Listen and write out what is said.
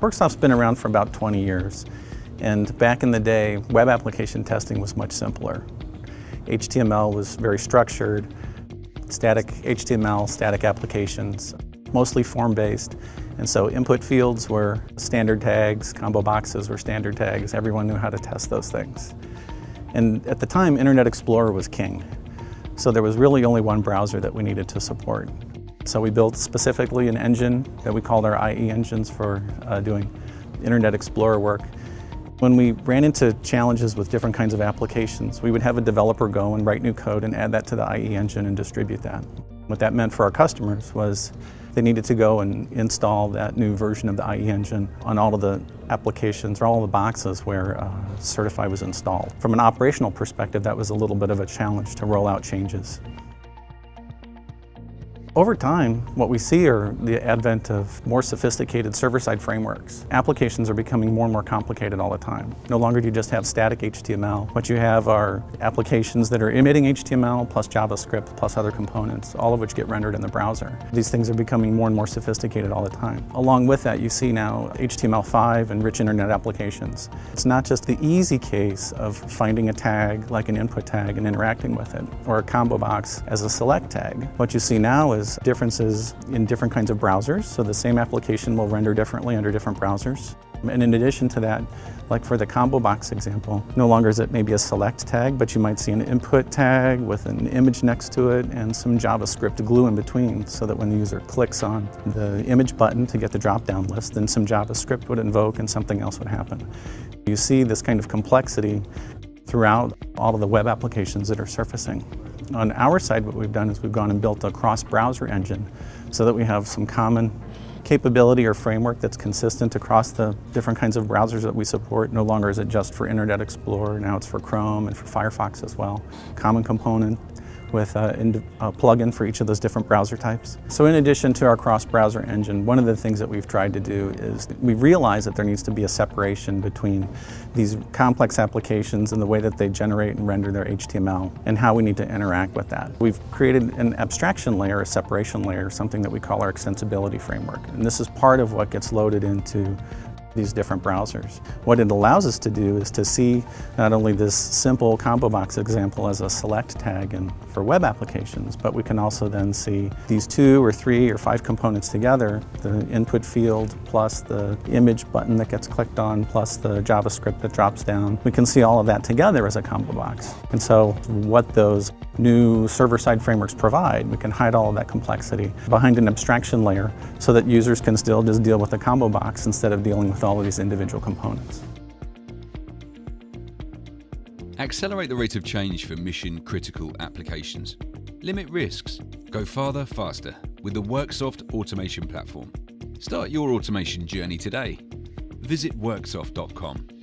Worksoft's been around for about 20 years, and back in the day, web application testing was much simpler. HTML was very structured, static HTML, static applications, mostly form-based, and so input fields were standard tags, combo boxes were standard tags. Everyone knew how to test those things. And at the time, Internet Explorer was king, so there was really only one browser that we needed to support. So we built specifically an engine that we called our IE engines for doing Internet Explorer work. When we ran into challenges with different kinds of applications, we would have a developer go and write new code and add that to the IE engine and distribute that. What that meant for our customers was they needed to go and install that new version of the IE engine on all of the applications or all of the boxes where Certify was installed. From an operational perspective, that was a little bit of a challenge to roll out changes. Over time, what we see are the advent of more sophisticated server-side frameworks. Applications are becoming more and more complicated all the time. No longer do you just have static HTML. What you have are applications that are emitting HTML plus JavaScript plus other components, all of which get rendered in the browser. These things are becoming more and more sophisticated all the time. Along with that, you see now HTML5 and rich internet applications. It's not just the easy case of finding a tag like an input tag and interacting with it, or a combo box as a select tag. What you see now is differences in different kinds of browsers, so the same application will render differently under different browsers. And in addition to that, like for the combo box example, no longer is it maybe a select tag, but you might see an input tag with an image next to it and some JavaScript glue in between, so that when the user clicks on the image button to get the drop-down list, then some JavaScript would invoke and something else would happen. You see this kind of complexity throughout all of the web applications that are surfacing. On our side, what we've done is we've gone and built a cross-browser engine so that we have some common capability or framework that's consistent across the different kinds of browsers that we support. No longer is it just for Internet Explorer, now it's for Chrome and for Firefox as well. Common component with a plugin for each of those different browser types. So in addition to our cross-browser engine, one of the things that we've tried to do is we realize that there needs to be a separation between these complex applications and the way that they generate and render their HTML and how we need to interact with that. We've created an abstraction layer, a separation layer, something that we call our extensibility framework. And this is part of what gets loaded into these different browsers. What it allows us to do is to see not only this simple combo box example as a select tag for web applications, but we can also then see these 2 or 3 or 5 components together, the input field plus the image button that gets clicked on plus the JavaScript that drops down. We can see all of that together as a combo box. And so what those new server-side frameworks provide, we can hide all of that complexity behind an abstraction layer so that users can still just deal with the combo box instead of dealing with all of these individual components. Accelerate the rate of change for mission-critical applications. Limit risks. Go farther, faster with the Worksoft automation platform. Start your automation journey today. Visit worksoft.com.